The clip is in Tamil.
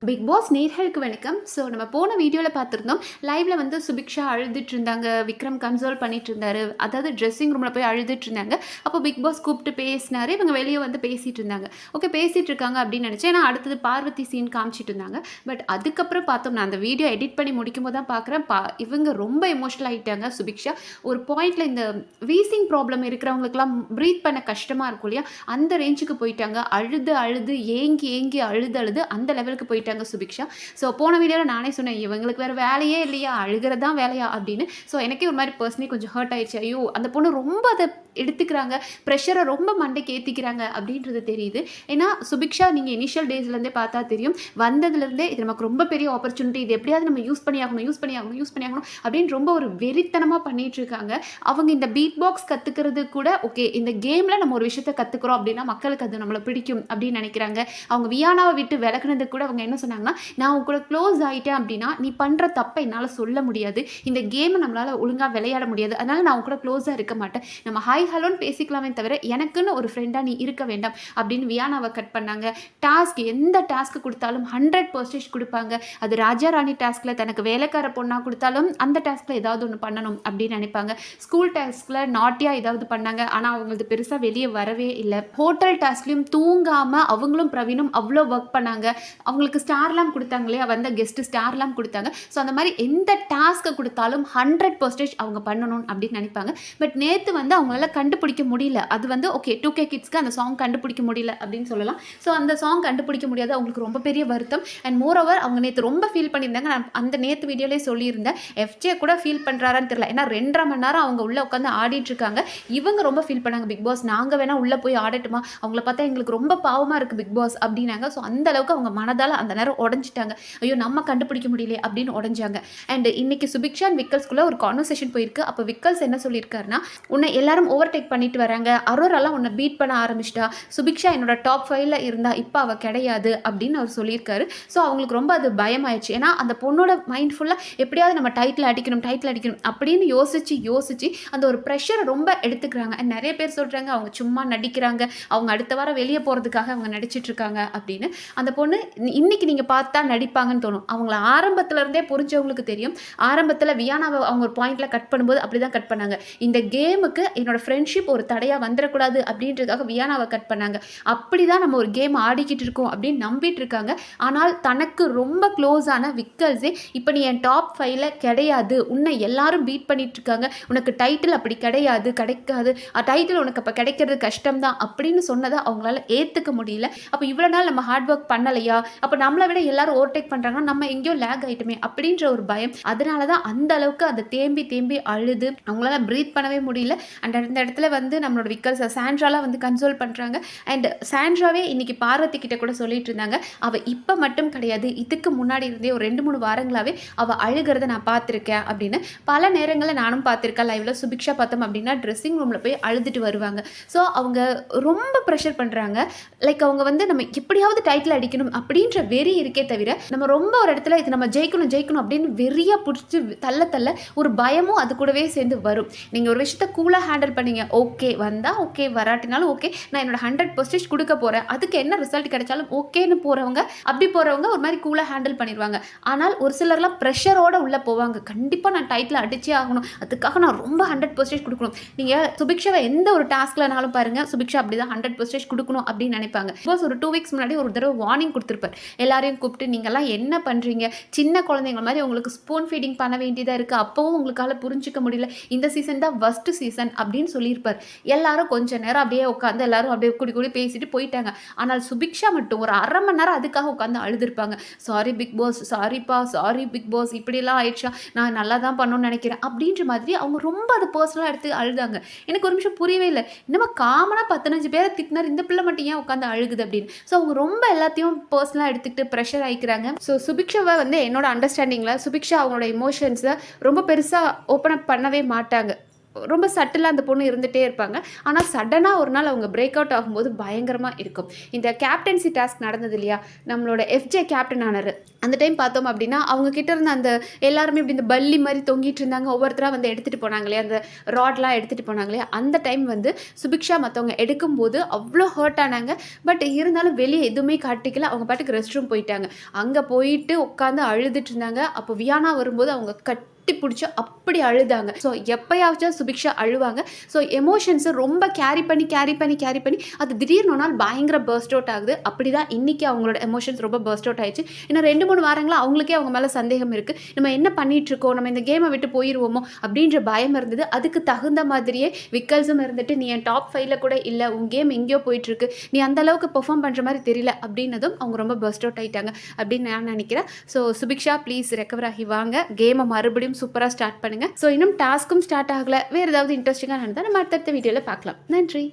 பிக் பாஸ் நேயர்களுக்கு வணக்கம். ஸோ நம்ம போன வீடியோவில் பார்த்துருந்தோம். லைவ்ல வந்து சுபிக்ஷா அழுதுட்டு இருந்தாங்க. விக்ரம் கன்சோல் பண்ணிட்டு இருந்தாரு. அதாவது ட்ரெஸ்ஸிங் ரூமில் போய் அழுதுட்டு இருந்தாங்க. அப்போ பிக் பாஸ் கூப்பிட்டு பேசினாரு. இவங்க வெளியே வந்து பேசிட்டு இருந்தாங்க. ஓகே, பேசிட்டு இருக்காங்க அப்படின்னு நினச்சேன். ஏன்னா அடுத்தது பார்வதி சீன் காமிச்சிட்டு இருந்தாங்க. பட் அதுக்கப்புறம் பார்த்தோம், நான் அந்த வீடியோ எடிட் பண்ணி முடிக்கும் போது தான் பார்க்குறேன். இவங்க ரொம்ப எமோஷனல் ஆகிட்டாங்க. சுபிக்ஷா ஒரு பாயிண்ட்ல இந்த வீசிங் ப்ராப்ளம் இருக்கிறவங்களுக்குலாம் ப்ரீத் பண்ண கஷ்டமாக இருக்கும் இல்லையா, அந்த ரேஞ்சுக்கு போயிட்டாங்க. அழுது அழுது ஏங்கி ஏங்கி அழுது அழுது அந்த லெவலுக்கு போயிட்டாங்க சுபிக்ஷா. ஸோ போன வீடியோவில் நானே சொன்னேன், இவங்களுக்கு வேறு வேலையே இல்லையா, அழுகிறது தான் வேலையா அப்படின்னு. ஸோ எனக்கே ஒரு மாதிரி பர்சனலி கொஞ்சம் ஹர்ட் ஆயிடுச்சு. ஐயோ, அந்த பொண்ணு ரொம்ப அதை எடுத்துக்கிறாங்க, ப்ரெஷரை ரொம்ப மண்டைக்கு ஏற்றிக்கிறாங்க அப்படின்றது தெரியுது. ஏன்னா சுபிக்ஷா நீங்கள் இனிஷியல் டேஸ்லேருந்தே பார்த்தா தெரியும், வந்ததுலேருந்தே இது நமக்கு ரொம்ப பெரிய ஆப்பர்ச்சுனிட்டி, இது எப்படியாவது நம்ம யூஸ் பண்ணி ஆகணும் அப்படின்னு ரொம்ப ஒரு வெறித்தனமாக பண்ணிட்டு இருக்காங்க. அவங்க இந்த பீட் பாக்ஸ் கற்றுக்கிறது கூட ஓகே, இந்த கேமில் நம்ம ஒரு விஷயத்தை கற்றுக்குறோம் அப்படின்னா மக்களுக்கு அது நம்மளை பிடிக்கும் அப்படின்னு நினைக்கிறாங்க. அவங்க வியானாவை விட்டு விலகுனது கூட அவங்க என்ன சொன்னாங்கன்னா, நான் உங்க கூட க்ளோஸ் ஆகிட்டேன் அப்படின்னா நீ பண்ணுற தப்பை என்னால் சொல்ல முடியாது, இந்த கேமை நம்மளால் ஒழுங்காக விளையாட முடியாது, அதனால் நான் உங்க கூட க்ளோஸாக இருக்க மாட்டேன், நம்ம ஹாய் ஹலோன்னு பேசிக்கலாமே தவிர எனக்குன்னு ஒரு ஃப்ரெண்டாக நீ இருக்க வேண்டாம் அப்படின்னு வியானாவை கட் பண்ணாங்க. டாஸ்க் எந்த டாஸ்க்கு கொடுத்தாலும் 100% கொடுப்பாங்க. அது ராஜா ராணி டாஸ்கில் தனக்கு வேலைக்கார பொண்ணாக கொடுத்தாலும் அந்த டாஸ்கில் ஏதாவது ஒன்று பண்ணணும் அப்படின்னு நினைப்பாங்க. ஸ்கூல் டாஸ்கில் நாட்டியாக ஏதாவது பண்ணாங்க, ஆனால் அவங்களுக்கு பெருசாக வெளியே வரவே இல்லை. ஹோட்டல் டாஸ்க்லையும் தூங்காமல் அவங்களும் பிரவீனும் அவ்வளோ ஒர்க் பண்ணாங்க. அவங்களுக்கு ஸ்டார்லாம் கொடுத்தாங்க இல்லையா, வந்த கெஸ்ட்டு ஸ்டார்லாம் கொடுத்தாங்க. ஸோ அந்த மாதிரி எந்த டாஸ்க்கை கொடுத்தாலும் 100% அவங்க பண்ணணும் அப்படின்னு நினைப்பாங்க. பட் நேற்று வந்து அவங்களால கண்டுபிடிக்க முடியல. அது வந்து ஓகே, 2K கிட்ஸ்க்கு அந்த சாங் கண்டுபிடிக்க முடியல அப்படின்னு சொல்லலாம். ஸோ அந்த சாங் கண்டுபிடிக்க முடியாது, அவங்களுக்கு ரொம்ப பெரிய வருத்தம். அண்ட் மோரோவர் அவங்க நேற்று ரொம்ப ஃபீல் பண்ணியிருந்தாங்க. நான் அந்த நேற்று வீடியோலேயே சொல்லியிருந்தேன், எஃப்ஜே கூட ஃபீல் பண்ணுறாரான்னு தெரியல. ஏன்னா 2.5 மணி நேரம் அவங்க உள்ளே உட்காந்து ஆடிட்டு இருக்காங்க. இவங்க ரொம்ப ஃபீல் பண்ணாங்க, பிக் பாஸ் நாங்கள் வேணால் உள்ளே போய் ஆடட்டுமா, அவங்கள பார்த்தா எங்களுக்கு ரொம்ப பாவமாக இருக்குது பிக் பாஸ் அப்படின்னாங்க. ஸோ அந்த அளவுக்கு அவங்க மனதால் அந்த நேரம் உடஞ்சிட்டாங்க. ஐயோ நம்ம கண்டுபிடிக்க முடியல அப்படின்னு உடஞ்சாங்க. அண்ட் இன்னைக்கு சுபிக்ஷா அண்ட் விக்கல்ஸ்குள்ளே ஒரு கான்வர்சேஷன் போயிருக்கு. அப்போ விக்கல்ஸ் என்ன சொல்லியிருக்காருன்னா, உன்னை எல்லாரும் ஓவர்டேக் பண்ணிட்டு வராங்க, அரோராலாம் உன்னை பீட் பண்ண ஆரம்பிச்சிட்டா, சுபிக்ஷா என்னோட டாப் 5ல இருந்தா இப்போ அவள் கிடையாது அப்படின்னு அவர் சொல்லியிருக்காரு. ஸோ அவங்களுக்கு ரொம்ப அது பயமாயிடுச்சு. ஏன்னா அந்த பொண்ணோட மைண்ட் ஃபுல்லாக எப்படியாவது நம்ம டைட்டில் அடிக்கணும் அப்படின்னு யோசிச்சு அந்த ஒரு ப்ரெஷரை ரொம்ப எடுத்துக்கிறாங்க. அண்ட் நிறைய பேர் சொல்கிறாங்க அவங்க சும்மா நடிக்கிறாங்க, அவங்க அடுத்த வாரம் வெளியே போகிறதுக்காக அவங்க நடிச்சிட்டு இருக்காங்க அப்படின்னு. அந்த பொண்ணு இன்னைக்கு நீங்கள் பார்த்தா நடிப்பாங்கன்னு தோணும். அவங்கள ஆரம்பத்துலேருந்தே புரிஞ்சவங்களுக்கு தெரியும். ஆரம்பத்தில் வியானாவை அவங்க ஒரு பாயிண்டில் கட் பண்ணும்போது அப்படி தான் கட் பண்ணாங்க. இந்த கேமுக்கு என்னோட ஃப்ரெண்ட்ஷிப் ஒரு தடையாக வந்துடக்கூடாது அப்படின்றதுக்காக வியானாவை கட் பண்ணாங்க. அப்படி தான் நம்ம ஒரு கேம் ஆடிக்கிட்டு இருக்கோம் அப்படின்னு நம்பிட்டு இருக்காங்க. ஆனால் தனக்கு ரொம்ப க்ளோஸான விக்கல்ஸே இப்போ நீ என் டாப் 5ல கிடையாது, உன்னை எல்லாரும் பீட் பண்ணிட்டு இருக்காங்க, உனக்கு டைட்டில் அப்படி கிடைக்காது, டைட்டில் உனக்கு அப்போ கிடைக்கிறது கஷ்டம்தான் அப்படின்னு சொன்னதை அவங்களால ஏற்றுக்க முடியல. அப்போ இவ்வளோ நாள் நம்ம ஹார்ட் ஒர்க் பண்ணலையா, அப்போ நம்மளை விட எல்லாரும் ஓவர்டேக் பண்ணுறாங்கன்னா நம்ம எங்கேயோ லேக் ஆகிட்டுமே அப்படின்ற ஒரு பயம். அதனால தான் அந்த அளவுக்கு அதை தேம்பி அழுது அவங்களால ப்ரீத் பண்ணவே முடியல. அண்ட் அந்த இடத்துல வந்து நம்மளோட விக்கல்ஸ் சாண்ட்ராலாம் வந்து கன்சோல் பண்ணுறாங்க. அண்ட் சாண்ட்ராவே இன்னைக்கு பார்வதி கிட்ட கூட சொல்லிட்டு இருந்தாங்க, அவள் இப்போ மட்டும் கிடையாது, இதுக்கு முன்னாடி இருந்தே ஒரு 2-3 வாரங்களாகவே அவள் அழுகிறத நான் பார்த்துருக்கேன் அப்படின்னு. பல நேரங்களில் நானும் பார்த்துருக்கேன் லைவ்ல. சுபிக்ஷா பார்த்தோம் அப்படின்னா ட்ரெஸ்ஸிங் ரூமில் போய் அழுதுட்டு வருவாங்க. ஸோ அவங்க ரொம்ப ப்ரெஷர் பண்ணுறாங்க. லைக் அவங்க வந்து நம்ம எப்படியாவது டைட்டில் அடிக்கணும் அப்படின்ற வெறி இருக்கே தவிர, நம்ம ரொம்ப ஒரு இடத்துல இது நம்ம ஜெயிக்கணும் அப்படின்னு வெறியாக பிடிச்சி தள்ள ஒரு பயமும் அது கூடவே சேர்ந்து வரும். நீங்கள் ஒரு விஷயத்த கூலாக ஹேண்டில் பண்ணீங்க, ஓகே வந்தால் ஓகே, வராட்டினாலும் ஓகே, நான் என்னோட 100% கொடுக்க போகிறேன், அதுக்கு என்ன ரிசல்ட் கிடைச்சாலும் ஓகேன்னு போகிறவங்க ஒரு மாதிரி கூலாக ஹேண்டில் பண்ணிடுவாங்க. ஆனால் ஒரு சிலர்லாம் ப்ரெஷரோடு உள்ளே போவாங்க. கண்டிப்பாக நான் டைட்டில் அடிச்சே ஆகணும், அதுக்காக நான் ரொம்ப 100% கொடுக்கணும். நீங்கள் சுபிக்ஷாவை எந்த ஒரு டாஸ்க்லனாலும் பாருங்கள், சுபிக்ஷா அப்படி தான் 100% கொடுக்கணும் அப்படின்னு நினைப்பாங்க. பிகாஸ் ஒரு 2 வீக்ஸ் முன்னாடி ஒரு தடவை வார்னிங் கொடுத்துருப்பார். எல்லாரையும் கூப்பிட்டு நீங்கள்லாம் என்ன பண்ணுறீங்க, சின்ன குழந்தைங்க மாதிரி உங்களுக்கு ஸ்பூன் ஃபீடிங் பண்ண வேண்டியதாக இருக்குது, அப்போவும் உங்களுக்கால புரிஞ்சிக்க முடியல, இந்த சீசன் தான் ஃபர்ஸ்ட் சீசன் அப்படின்னு சொல்லியிருப்பார். எல்லாரும் கொஞ்சம் நேரம் அப்படியே உட்காந்து எல்லாரும் அப்படியே கூடி பேசிட்டு போயிட்டாங்க. ஆனால் சுபிக்ஷா மட்டும் ஒரு 1/2 மணி நேரம் அதுக்காக உட்காந்து அழுதுருப்பாங்க. சாரி பிக் பாஸ், சாரி பிக் பாஸ், இப்படிலாம் ஆயிடுச்சா, நான் நல்லா தான் பண்ணணும்னு நினைக்கிறேன் அப்படின்ற மாதிரி அவங்க ரொம்ப அது பர்சனலாக எடுத்து அழுதாங்க. எனக்கு ஒரு நிமிஷம் புரியவே இல்லை, நம்ம காமனாக 15 பேரை திட்டினார், இந்த பிள்ளை மட்டும் ஏன் உட்காந்து அழுகுது அப்படின்னு. ஸோ அவங்க ரொம்ப எல்லாத்தையும் பர்சனலாக எடுத்துக்கிட்டு ப்ரெஷர் ஆகிக்கிறாங்க. ஸோ சுபிக்ஷாவை வந்து என்னோட அண்டர்ஸ்டாண்டிங்கில் சுபிக்ஷா அவங்களோட எமோஷன்ஸை ரொம்ப பெருசாக ஓப்பன் அப் பண்ணவே மாட்டாங்க. ரொம்ப சட்டிலாக அந்த பொண்ணு இருந்துகிட்டே இருப்பாங்க. ஆனால் சடனாக ஒரு நாள் அவங்க பிரேக் அவுட் ஆகும்போது பயங்கரமாக இருக்கும். இந்த கேப்டன்சி டாஸ்க் நடந்தது இல்லையா, நம்மளோட எஃப்ஜே கேப்டன் ஆனார். அந்த டைம் பார்த்தோம் அப்படின்னா அவங்க கிட்ட இருந்த அந்த எல்லாருமே இப்படி இந்த பல்லி மாதிரி தொங்கிட்டு இருந்தாங்க. ஒவ்வொருத்தராக வந்து எடுத்துகிட்டு போனாங்க இல்லையா, அந்த ராட்லாம் எடுத்துகிட்டு போனாங்க இல்லையா, அந்த டைம் வந்து சுபிக்ஷா மற்றவங்க எடுக்கும்போது அவ்வளோ ஹர்ட் ஆனாங்க. பட் இருந்தாலும் வெளியே எதுவுமே காட்டிக்கல. அவங்க பாட்டுக்கு ரெஸ்ட் ரூம் போயிட்டாங்க. அங்கே போயிட்டு உட்காந்து அழுதுட்டு இருந்தாங்க. அப்போ வியானா வரும்போது அவங்க கட்டி பிடிச்சி அப்படி அழுதாங்க. ஸோ எப்பயாச்சும் சுபிக்ஷா அழுவாங்க. ஸோ எமோஷன்ஸை ரொம்ப கேரி பண்ணி அது திடீர்னு ஒரு நாள் பயங்கர பர்ஸ்ட் அவுட் ஆகுது. அப்படி தான் இன்றைக்கி அவங்களோட எமோஷன்ஸ் ரொம்ப பர்ஸ்ட் அவுட் ஆயிடுச்சு. இன்னும் 2-3 வாரங்களாக அவங்களுக்கே அவங்க மேலே சந்தேகம் இருக்குது. நம்ம என்ன பண்ணிகிட்ருக்கோம், நம்ம இந்த கேமை விட்டு போயிடுவோமோ அப்படின்ற பயம் இருந்தது. அதுக்கு தகுந்த மாதிரியே விக்கல்ஸும் இருந்துட்டு, நீ என் டாப் 5ல் கூட இல்லை, உன் கேம் எங்கேயோ போயிட்டுருக்கு, நீ அந்தளவுக்கு பெர்ஃபார்ம் பண்ணுற மாதிரி தெரியல அப்படின்னதும் அவங்க ரொம்ப பர்ஸ்ட் அவுட் ஆகிட்டாங்க அப்படின்னு நான் நினைக்கிறேன். ஸோ சுபிக்ஷா ப்ளீஸ் ரெக்கவர் ஆகி வாங்க, கேமை மறுபடியும் சூப்பராக ஸ்டார்ட் பண்ணுங்கள். ஸோ இன்னும் டாஸ்க்கும் ஸ்டார்ட் ஆகலை, வேறு ஏதாவது இன்ட்ரெஸ்டிங்காக நடந்தால் நம்ம அடுத்தடுத்த வீடியோவில் பார்க்கலாம். நன்றி.